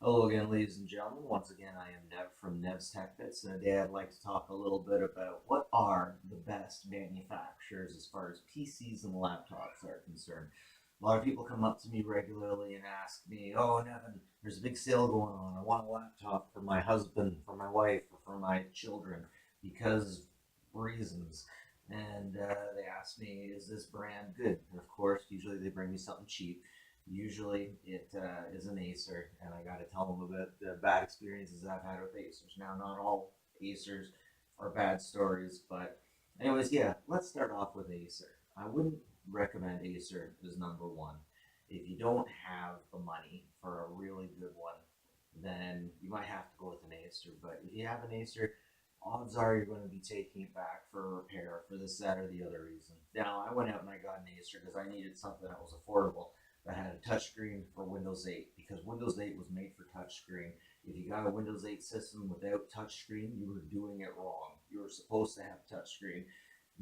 Hello again, ladies and gentlemen. Once again, I am Nev from Nev's Tech Bits, and today I'd like to talk a little bit about what are the best manufacturers as far as PCs and laptops are concerned. A lot of people come up to me regularly and ask me, "Oh, Nevin, there's a big sale going on. I want a laptop for my husband, for my wife, or for my children because reasons." And they ask me, "Is this brand good?" And of course, usually they bring me something cheap. Usually it is an Acer, and I got to tell them about the bad experiences I've had with Acers. Now, not all Acers are bad stories, but anyways, yeah, let's start off with Acer. I wouldn't recommend Acer as number one. If you don't have the money for a really good one, then you might have to go with an Acer. But if you have an Acer, odds are you're going to be taking it back for a repair for this, that, or the other reason. Now, I went out and I got an Acer because I needed something that was affordable that had a touchscreen for Windows 8 because Windows 8 was made for touchscreen. If you got a Windows 8 system without touchscreen, you were doing it wrong. You were supposed to have touchscreen.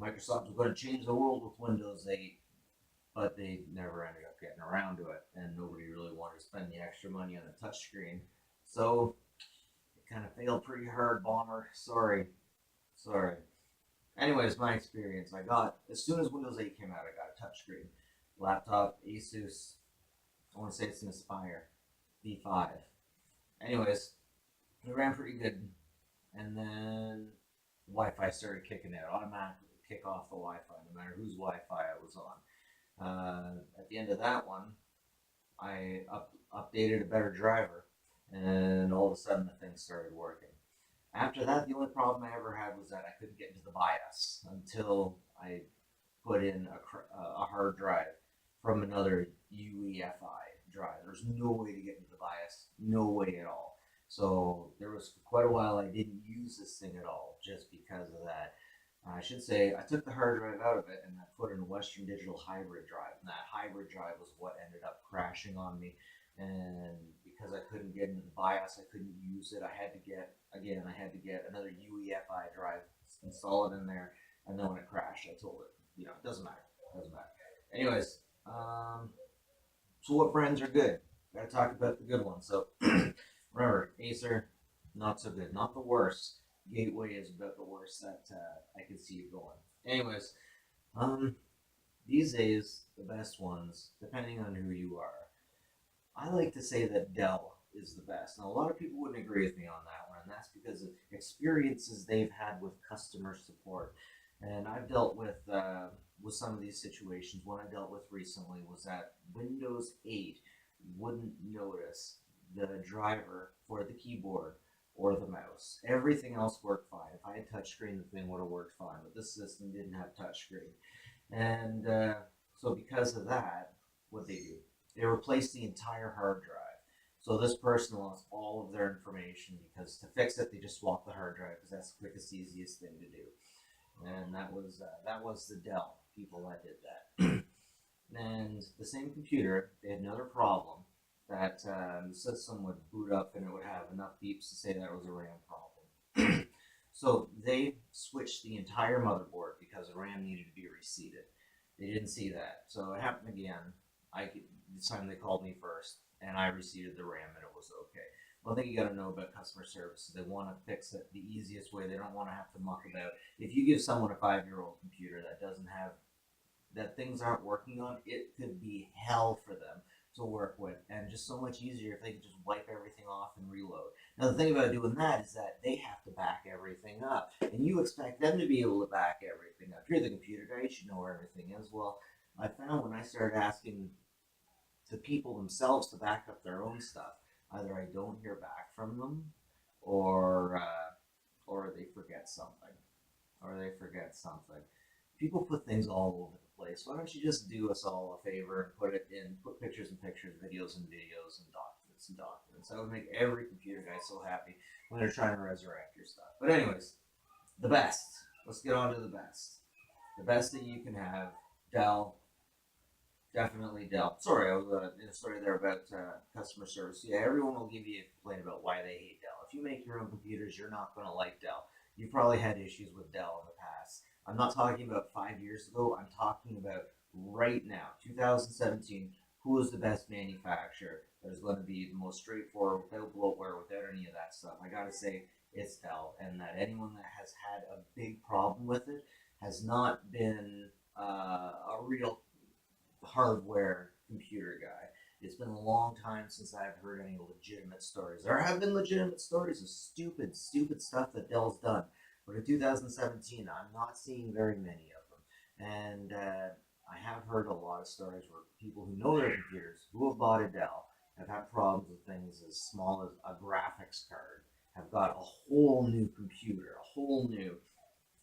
Microsoft was going to change the world with Windows 8, but they never ended up getting around to it, and nobody really wanted to spend the extra money on a touchscreen. So it kind of failed pretty hard, Bomber. Sorry. Sorry. Anyways, my experience, I got, as soon as Windows 8 came out, I got a touchscreen laptop, Asus. I want to say it's an Aspire V5. Anyways, it ran pretty good, and then Wi-Fi started kicking out. Automatically kick off the Wi-Fi, no matter whose Wi-Fi I was on. At the end of that one, I updated a better driver, and all of a sudden the thing started working. After that, the only problem I ever had was that I couldn't get into the BIOS until I put in a hard drive from another UEFI drive. There's no way to get into the BIOS, no way at all. So there was quite a while I didn't use this thing at all just because of that. I should say I took the hard drive out of it and I put in a Western Digital hybrid drive. And that hybrid drive was what ended up crashing on me. And because I couldn't get into the BIOS, I couldn't use it. I had to get another UEFI drive, install it in there, and then when it crashed, I told it, it doesn't matter. It doesn't matter. Anyways, so what brands are good? Got to talk about the good ones. So remember, Acer, not so good. Not the worst. Gateway is about the worst that I can see it going. Anyways, um, these days the best ones, depending on who you are, I like to say that Dell is the best. Now, a lot of people wouldn't agree with me on that one, and that's because of experiences they've had with customer support. And I've dealt with some of these situations. One I dealt with recently was that Windows 8 wouldn't notice the driver for the keyboard or the mouse. Everything else worked fine. If I had touchscreen, the thing would have worked fine, but this system didn't have touchscreen. And so because of that, what they do, they replaced the entire hard drive. So this person lost all of their information because to fix it, they just swapped the hard drive because that's the quickest, easiest thing to do. And that was the Dell people that did that. And the same computer, they had another problem that the system would boot up and it would have enough beeps to say that it was a RAM problem. So they switched the entire motherboard because the RAM needed to be reseated. They didn't see that, so it happened again. This time they called me first, and I reseated the RAM, and it was okay. One thing you got to know about customer service is they want to fix it the easiest way. They don't want to have to muck about. If you give someone a 5-year-old computer that doesn't have that things aren't working on, it could be hell for them to work with, and just so much easier if they could just wipe everything off and reload. Now, the thing about doing that is that they have to back everything up, and you expect them to be able to back everything up. If you're the computer guy, you should know where everything is. Well, I found when I started asking the people themselves to back up their own stuff, either I don't hear back from them, or they forget something, People put things all over the place. Why don't you just do us all a favor and put pictures and pictures, videos and videos, and documents and documents. That would make every computer guy so happy when they're trying to resurrect your stuff. But anyways, the best. Let's get on to the best. The best that you can have, Dell. Definitely Dell. Sorry, I was in a story there about customer service. Yeah, everyone will give you a complaint about why they hate Dell. If you make your own computers, you're not going to like Dell. You've probably had issues with Dell in the past. I'm not talking about 5 years ago. I'm talking about right now, 2017. who is the best manufacturer that is going to be the most straightforward, without bloatware, without any of that stuff, I gotta say it's Dell. And that anyone that has had a big problem with it has not been a real hardware computer guy. It's been a long time since I've heard any legitimate stories. There have been legitimate stories of stupid, stupid stuff that Dell's done, but in 2017, I'm not seeing very many of them. And I have heard a lot of stories where people who know their computers, who have bought a Dell, have had problems with things as small as a graphics card, have got a whole new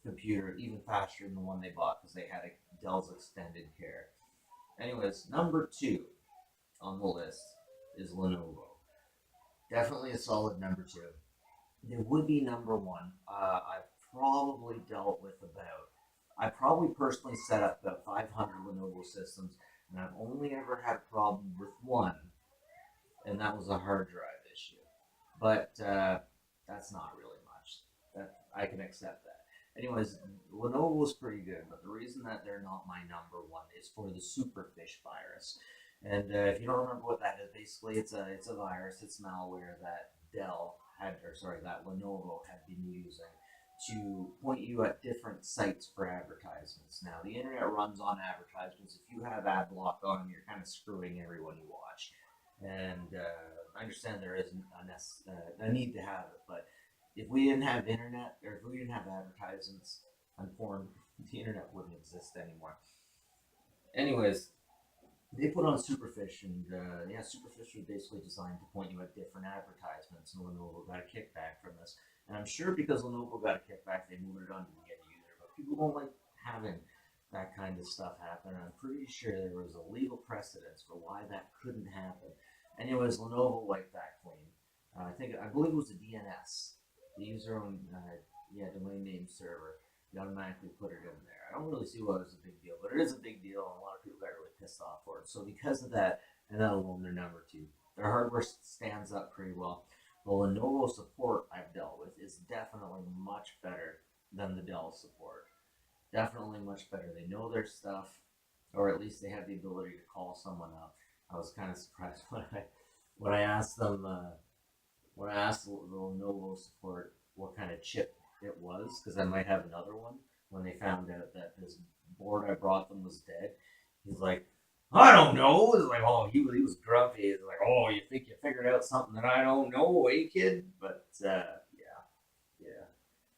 computer, even faster than the one they bought because they had a Dell's extended care. Anyways, number 2 on the list is Lenovo. Definitely a solid number 2. There would be number 1. I've probably dealt with I probably personally set up about 500 Lenovo systems, and I've only ever had a problem with one, and that was a hard drive issue. But that's not really much. That I can accept that. Anyways, Lenovo was pretty good, but the reason that they're not my number 1 is for the Superfish virus. And if you don't remember what that is, basically it's a virus, it's malware that that Lenovo had been using to point you at different sites for advertisements. Now, the internet runs on advertisements. If you have ad block on, you're kind of screwing everyone you watch. And I understand there isn't a need to have it, but if we didn't have internet, or if we didn't have advertisements on porn, the internet wouldn't exist anymore. Anyways, they put on Superfish, and Superfish was basically designed to point you at different advertisements, and Lenovo got a kickback from this. And I'm sure because Lenovo got a kickback, they moved it on to the end user, but people don't like having that kind of stuff happen. I'm pretty sure there was a legal precedence for why that couldn't happen. Anyways, Lenovo wiped that clean. I believe it was a DNS, the user own domain name server. You automatically put it in there. I don't really see why it was a big deal, but it is a big deal, and a lot of people got really pissed off for it. So because of that, and that alone, they're number 2. Their hardware stands up pretty well. The Lenovo support I've dealt with is definitely much better than the Dell support. Definitely much better. They know their stuff, or at least they have the ability to call someone up. I was kind of surprised when I asked them when I asked the Lenovo support what kind of chip it was, because I might have another one. When they found out that this board I brought them was dead, he's like, I don't know. It's like, oh, he was grumpy. He's like, oh, you think you figured out something that I don't know, eh, kid? But yeah.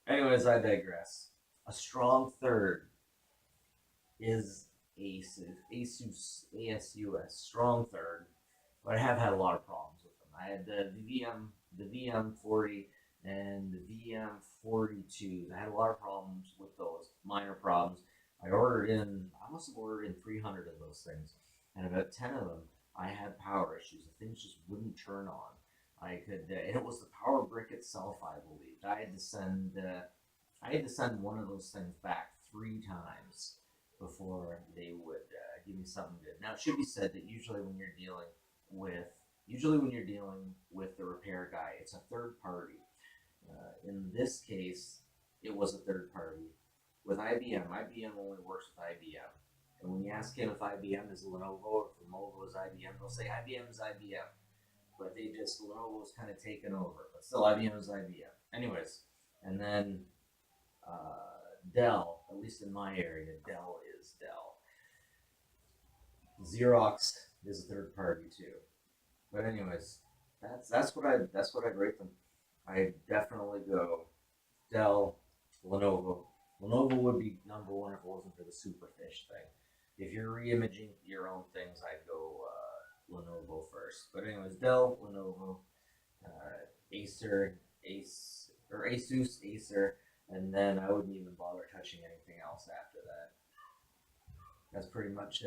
Anyways, I digress. A strong third is ASUS, strong third. But I have had a lot of problems with them. I had the VM40 and the VM42. I had a lot of problems with those, minor problems. I must have ordered in 300 of those things, and about 10 of them, I had power issues. The things just wouldn't turn on. And it was the power brick itself, I believe. I had to send one of those things back 3 times before they would give me something good. Now, it should be said that usually when you're dealing with the repair guy, it's a third party. In this case, it was a third party. With IBM only works with IBM. And when you ask him if IBM is Lenovo or if Lenovo is IBM, they'll say IBM is IBM. But Lenovo's kind of taken over. But still, IBM is IBM. Anyways, and then Dell, at least in my area, Dell is Dell. Xerox is a third party too. But anyways, that's what I rate them. I definitely go Dell, Lenovo. Lenovo would be number 1 if it wasn't for the Superfish thing. If you're re-imaging your own things, I'd go Lenovo first. But anyways, Dell, Lenovo, Asus, Acer, and then I wouldn't even bother touching anything else after that. That's pretty much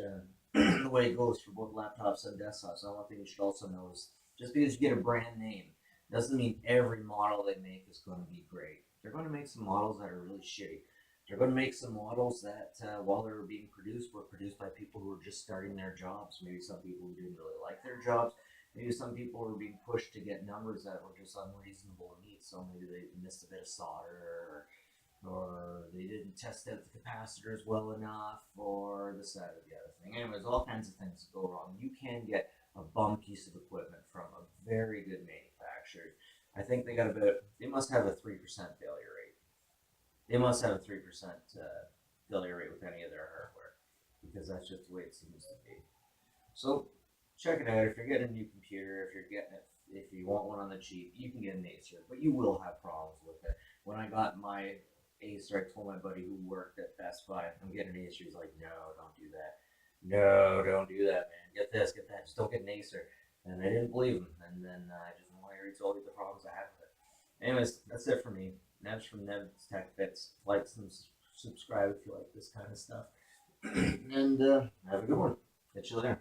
the way it goes for both laptops and desktops. And one thing you should also know is just because you get a brand name doesn't mean every model they make is going to be great. They're going to make some models that are really shitty. They're going to make some models that, while they were being produced, were produced by people who were just starting their jobs. Maybe some people who didn't really like their jobs. Maybe some people were being pushed to get numbers that were just unreasonable to meet. So maybe they missed a bit of solder, or or they didn't test out the capacitors well enough, or this, that, or the other thing. Anyways, all kinds of things go wrong. You can get a bum piece of equipment from a very good manufacturer. I think they must have a 3% failure rate. They must have a 3% failure rate with any of their hardware, because that's just the way it seems to be. So check it out. If you're getting a new computer, if you want one on the cheap, you can get an Acer, but you will have problems with it. When I got my Acer, I told my buddy who worked at Best Buy, I'm getting an Acer. He's like, no, don't do that. No, don't do that, man. Get this, get that. Just don't get an Acer. And I didn't believe him. And then I just later he told me the problems I had with it. Anyways, that's it for me. Nev's from Nev's Tech Bits. Like and subscribe if you like this kind of stuff. And have a good one. Catch you later.